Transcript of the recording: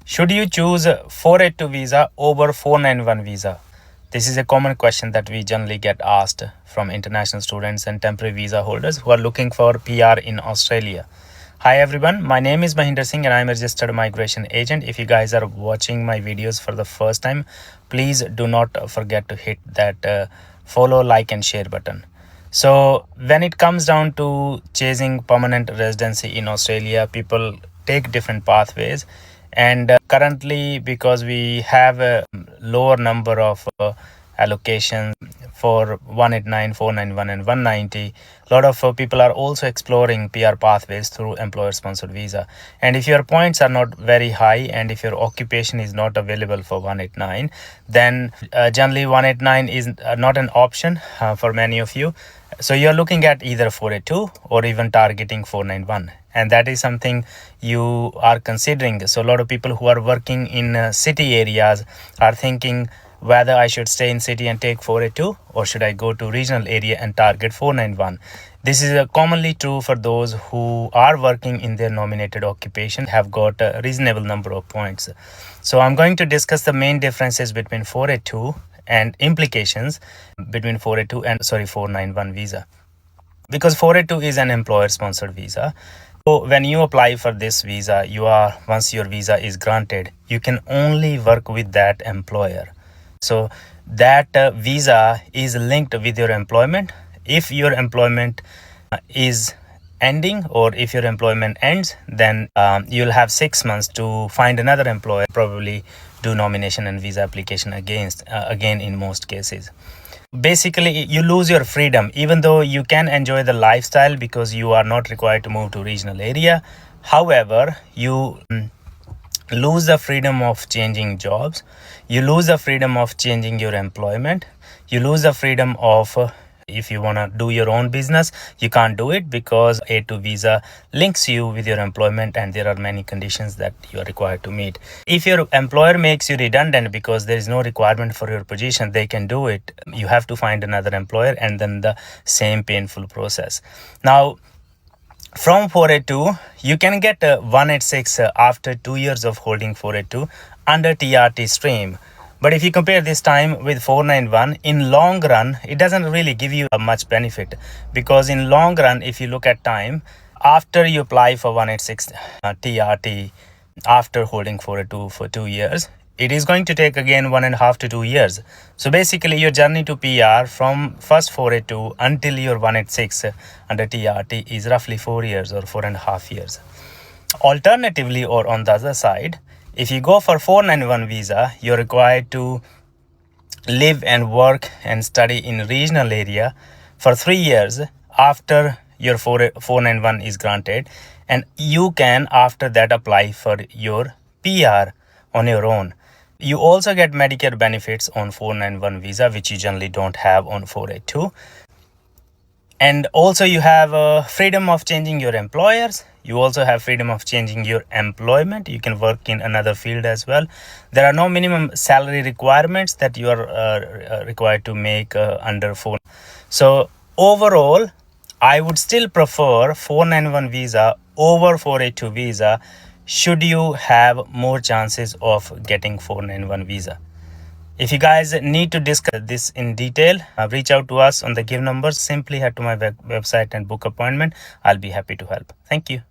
Should you choose 482 visa over 491 visa? This is a common question that we generally get asked from international students and temporary visa holders who are looking for PR in Australia. Hi everyone, my name is Mahinder Singh and I am a registered migration agent. If you guys are watching my videos for the first time, please do not forget to hit that follow, like and share button. So when it comes down to chasing permanent residency in Australia, people take different pathways. And currently, because we have a lower number of allocations for 189, 491 and 190, a lot of people are also exploring PR pathways through employer sponsored visa. And if your points are not very high and if your occupation is not available for 189, then generally 189 is not an option for many of you. So you're looking at either 482 or even targeting 491. And that is something you are considering. So a lot of people who are working in city areas are thinking whether I should stay in city and take 482 or should I go to regional area and target 491. This is commonly true for those who are working in their nominated occupation, have got a reasonable number of points. So I'm going to discuss the main differences between 482 and implications between 482 and 491 visa. Because 482 is an employer sponsored visa. So when you apply for this visa, once your visa is granted, you can only work with that employer. So that visa is linked with your employment. If your employment is ending or if your employment ends, then you'll have 6 months to find another employer, probably do nomination and visa application again in most cases. Basically, you lose your freedom, even though you can enjoy the lifestyle because you are not required to move to regional area. However, you lose the freedom of changing jobs. You lose the freedom of changing your employment. You lose the freedom of if you want to do your own business, you can't do it because A2 visa links you with your employment and there are many conditions that you are required to meet. If your employer makes you redundant because there is no requirement for your position, they can do it. You have to find another employer and then the same painful process. Now, from 482, you can get 186 after 2 years of holding 482 under TRT stream. But if you compare this time with 491, in long run, it doesn't really give you much benefit because in long run, if you look at time, after you apply for 186 TRT after holding 482 for 2 years, it is going to take again 1.5 to 2 years. So basically your journey to PR from first 482 until your 186 under TRT is roughly 4 years or 4.5 years. Alternatively, or on the other side, if you go for 491 visa, you're required to live and work and study in regional area for 3 years after your 491 is granted. And you can after that apply for your PR on your own. You also get Medicare benefits on 491 visa, which you generally don't have on 482. And also you have freedom of changing your employers. You also have freedom of changing your employment. You can work in another field as well. There are no minimum salary requirements that you are required to make under 4. So overall, I would still prefer 491 visa over 482 visa should you have more chances of getting 491 visa. If you guys need to discuss this in detail, reach out to us on the give numbers. Simply head to my website and book appointment. I'll be happy to help. Thank you.